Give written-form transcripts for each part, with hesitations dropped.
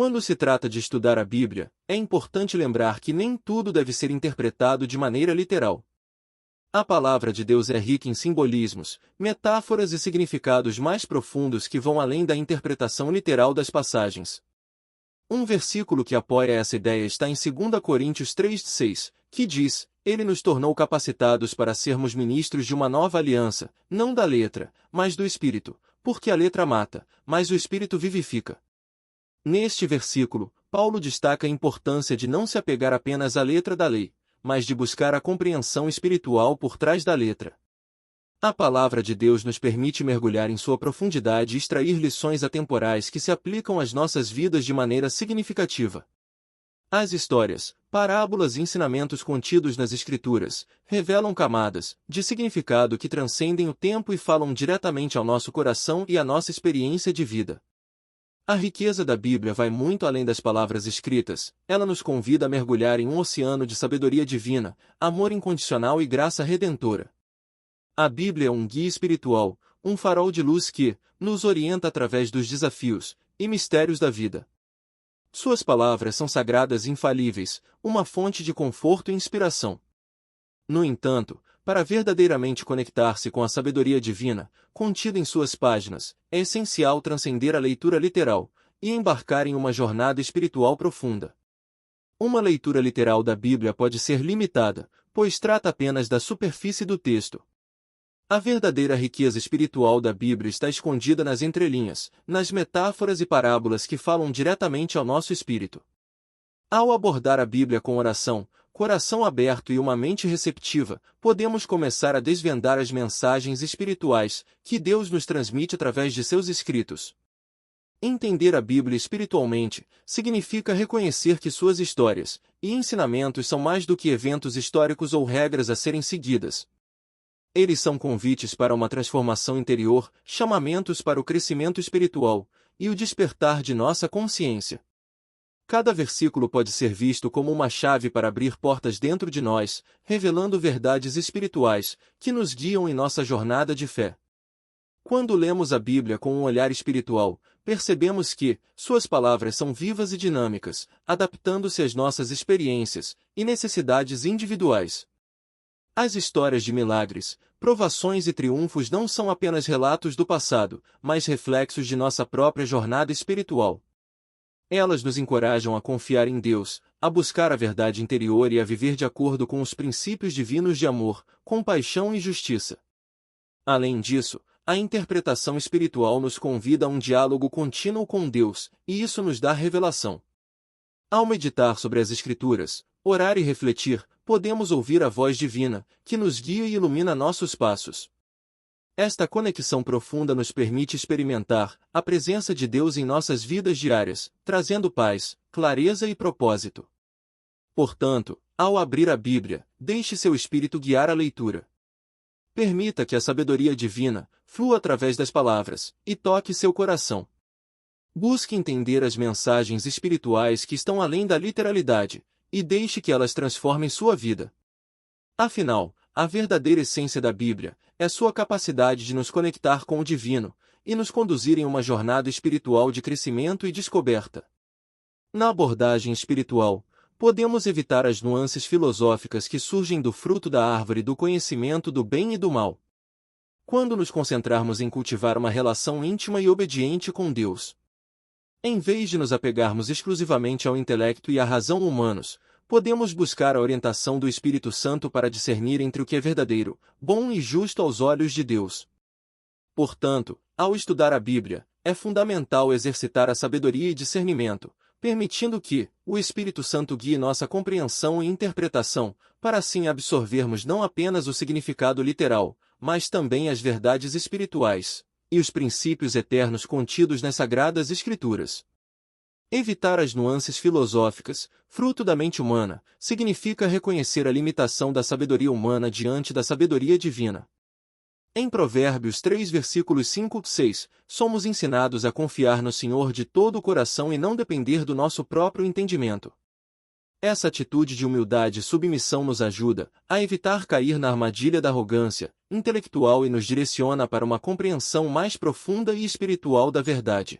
Quando se trata de estudar a Bíblia, é importante lembrar que nem tudo deve ser interpretado de maneira literal. A palavra de Deus é rica em simbolismos, metáforas e significados mais profundos que vão além da interpretação literal das passagens. Um versículo que apoia essa ideia está em 2 Coríntios 3:6, que diz: Ele nos tornou capacitados para sermos ministros de uma nova aliança, não da letra, mas do Espírito, porque a letra mata, mas o Espírito vivifica. Neste versículo, Paulo destaca a importância de não se apegar apenas à letra da lei, mas de buscar a compreensão espiritual por trás da letra. A palavra de Deus nos permite mergulhar em sua profundidade e extrair lições atemporais que se aplicam às nossas vidas de maneira significativa. As histórias, parábolas e ensinamentos contidos nas Escrituras revelam camadas de significado que transcendem o tempo e falam diretamente ao nosso coração e à nossa experiência de vida. A riqueza da Bíblia vai muito além das palavras escritas, ela nos convida a mergulhar em um oceano de sabedoria divina, amor incondicional e graça redentora. A Bíblia é um guia espiritual, um farol de luz que nos orienta através dos desafios e mistérios da vida. Suas palavras são sagradas e infalíveis, uma fonte de conforto e inspiração. No entanto, para verdadeiramente conectar-se com a sabedoria divina, contida em suas páginas, é essencial transcender a leitura literal e embarcar em uma jornada espiritual profunda. Uma leitura literal da Bíblia pode ser limitada, pois trata apenas da superfície do texto. A verdadeira riqueza espiritual da Bíblia está escondida nas entrelinhas, nas metáforas e parábolas que falam diretamente ao nosso espírito. Ao abordar a Bíblia com oração, coração aberto e uma mente receptiva, podemos começar a desvendar as mensagens espirituais que Deus nos transmite através de seus escritos. Entender a Bíblia espiritualmente significa reconhecer que suas histórias e ensinamentos são mais do que eventos históricos ou regras a serem seguidas. Eles são convites para uma transformação interior, chamamentos para o crescimento espiritual e o despertar de nossa consciência. Cada versículo pode ser visto como uma chave para abrir portas dentro de nós, revelando verdades espirituais que nos guiam em nossa jornada de fé. Quando lemos a Bíblia com um olhar espiritual, percebemos que suas palavras são vivas e dinâmicas, adaptando-se às nossas experiências e necessidades individuais. As histórias de milagres, provações e triunfos não são apenas relatos do passado, mas reflexos de nossa própria jornada espiritual. Elas nos encorajam a confiar em Deus, a buscar a verdade interior e a viver de acordo com os princípios divinos de amor, compaixão e justiça. Além disso, a interpretação espiritual nos convida a um diálogo contínuo com Deus, e isso nos dá revelação. Ao meditar sobre as Escrituras, orar e refletir, podemos ouvir a voz divina, que nos guia e ilumina nossos passos. Esta conexão profunda nos permite experimentar a presença de Deus em nossas vidas diárias, trazendo paz, clareza e propósito. Portanto, ao abrir a Bíblia, deixe seu espírito guiar a leitura. Permita que a sabedoria divina flua através das palavras e toque seu coração. Busque entender as mensagens espirituais que estão além da literalidade, e deixe que elas transformem sua vida. Afinal, a verdadeira essência da Bíblia é sua capacidade de nos conectar com o divino e nos conduzir em uma jornada espiritual de crescimento e descoberta. Na abordagem espiritual, podemos evitar as nuances filosóficas que surgem do fruto da árvore do conhecimento do bem e do mal. Quando nos concentrarmos em cultivar uma relação íntima e obediente com Deus, em vez de nos apegarmos exclusivamente ao intelecto e à razão humanos, podemos buscar a orientação do Espírito Santo para discernir entre o que é verdadeiro, bom e justo aos olhos de Deus. Portanto, ao estudar a Bíblia, é fundamental exercitar a sabedoria e discernimento, permitindo que o Espírito Santo guie nossa compreensão e interpretação, para assim absorvermos não apenas o significado literal, mas também as verdades espirituais e os princípios eternos contidos nas Sagradas Escrituras. Evitar as nuances filosóficas, fruto da mente humana, significa reconhecer a limitação da sabedoria humana diante da sabedoria divina. Em Provérbios 3 versículos 5-6, somos ensinados a confiar no Senhor de todo o coração e não depender do nosso próprio entendimento. Essa atitude de humildade e submissão nos ajuda a evitar cair na armadilha da arrogância intelectual e nos direciona para uma compreensão mais profunda e espiritual da verdade.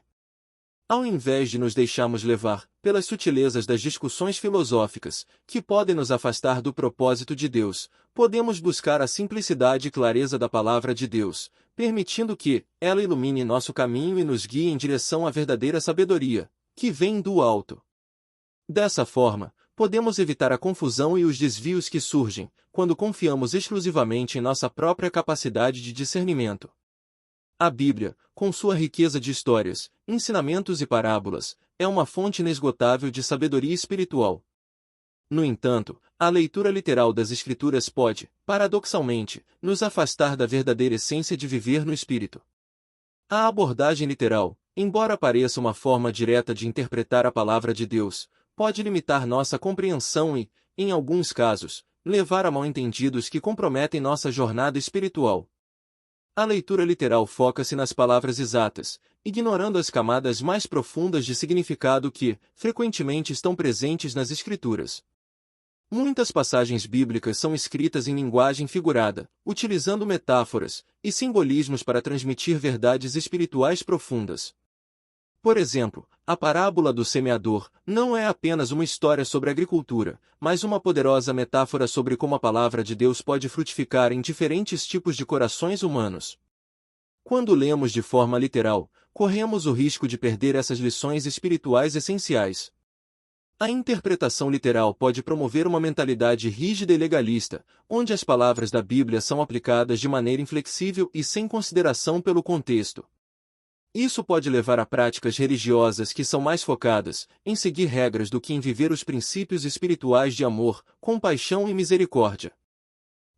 Ao invés de nos deixarmos levar pelas sutilezas das discussões filosóficas, que podem nos afastar do propósito de Deus, podemos buscar a simplicidade e clareza da palavra de Deus, permitindo que ela ilumine nosso caminho e nos guie em direção à verdadeira sabedoria, que vem do alto. Dessa forma, podemos evitar a confusão e os desvios que surgem quando confiamos exclusivamente em nossa própria capacidade de discernimento. A Bíblia, com sua riqueza de histórias, ensinamentos e parábolas, é uma fonte inesgotável de sabedoria espiritual. No entanto, a leitura literal das Escrituras pode, paradoxalmente, nos afastar da verdadeira essência de viver no Espírito. A abordagem literal, embora pareça uma forma direta de interpretar a palavra de Deus, pode limitar nossa compreensão e, em alguns casos, levar a mal-entendidos que comprometem nossa jornada espiritual. A leitura literal foca-se nas palavras exatas, ignorando as camadas mais profundas de significado que, frequentemente, estão presentes nas Escrituras. Muitas passagens bíblicas são escritas em linguagem figurada, utilizando metáforas e simbolismos para transmitir verdades espirituais profundas. Por exemplo, a parábola do semeador não é apenas uma história sobre agricultura, mas uma poderosa metáfora sobre como a palavra de Deus pode frutificar em diferentes tipos de corações humanos. Quando lemos de forma literal, corremos o risco de perder essas lições espirituais essenciais. A interpretação literal pode promover uma mentalidade rígida e legalista, onde as palavras da Bíblia são aplicadas de maneira inflexível e sem consideração pelo contexto. Isso pode levar a práticas religiosas que são mais focadas em seguir regras do que em viver os princípios espirituais de amor, compaixão e misericórdia.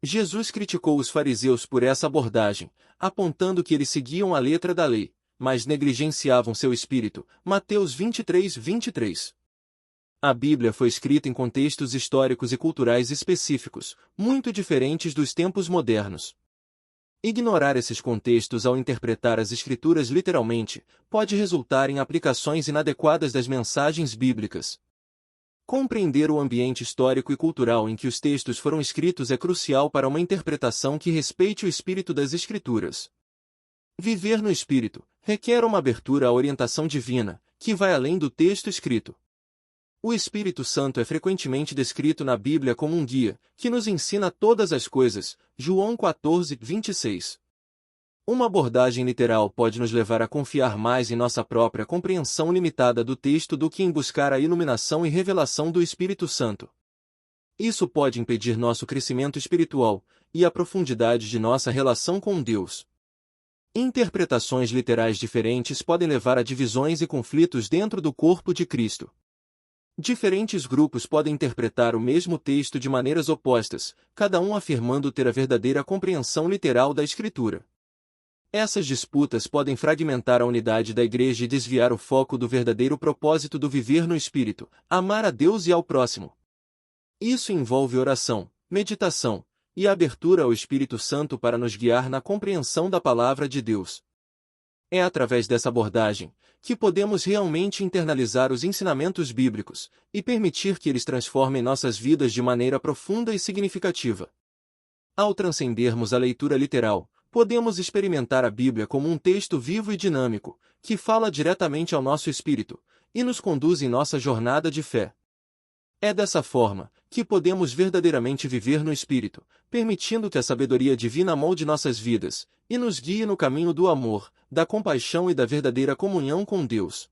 Jesus criticou os fariseus por essa abordagem, apontando que eles seguiam a letra da lei, mas negligenciavam seu espírito. Mateus 23:23. A Bíblia foi escrita em contextos históricos e culturais específicos, muito diferentes dos tempos modernos. Ignorar esses contextos ao interpretar as Escrituras literalmente pode resultar em aplicações inadequadas das mensagens bíblicas. Compreender o ambiente histórico e cultural em que os textos foram escritos é crucial para uma interpretação que respeite o espírito das Escrituras. Viver no Espírito requer uma abertura à orientação divina, que vai além do texto escrito. O Espírito Santo é frequentemente descrito na Bíblia como um guia, que nos ensina todas as coisas. João 14:26. Uma abordagem literal pode nos levar a confiar mais em nossa própria compreensão limitada do texto do que em buscar a iluminação e revelação do Espírito Santo. Isso pode impedir nosso crescimento espiritual e a profundidade de nossa relação com Deus. Interpretações literais diferentes podem levar a divisões e conflitos dentro do corpo de Cristo. Diferentes grupos podem interpretar o mesmo texto de maneiras opostas, cada um afirmando ter a verdadeira compreensão literal da Escritura. Essas disputas podem fragmentar a unidade da Igreja e desviar o foco do verdadeiro propósito do viver no Espírito, amar a Deus e ao próximo. Isso envolve oração, meditação e a abertura ao Espírito Santo para nos guiar na compreensão da Palavra de Deus. É através dessa abordagem que podemos realmente internalizar os ensinamentos bíblicos e permitir que eles transformem nossas vidas de maneira profunda e significativa. Ao transcendermos a leitura literal, podemos experimentar a Bíblia como um texto vivo e dinâmico, que fala diretamente ao nosso espírito e nos conduz em nossa jornada de fé. É dessa forma que podemos verdadeiramente viver no Espírito, permitindo que a sabedoria divina molde nossas vidas e nos guie no caminho do amor, da compaixão e da verdadeira comunhão com Deus.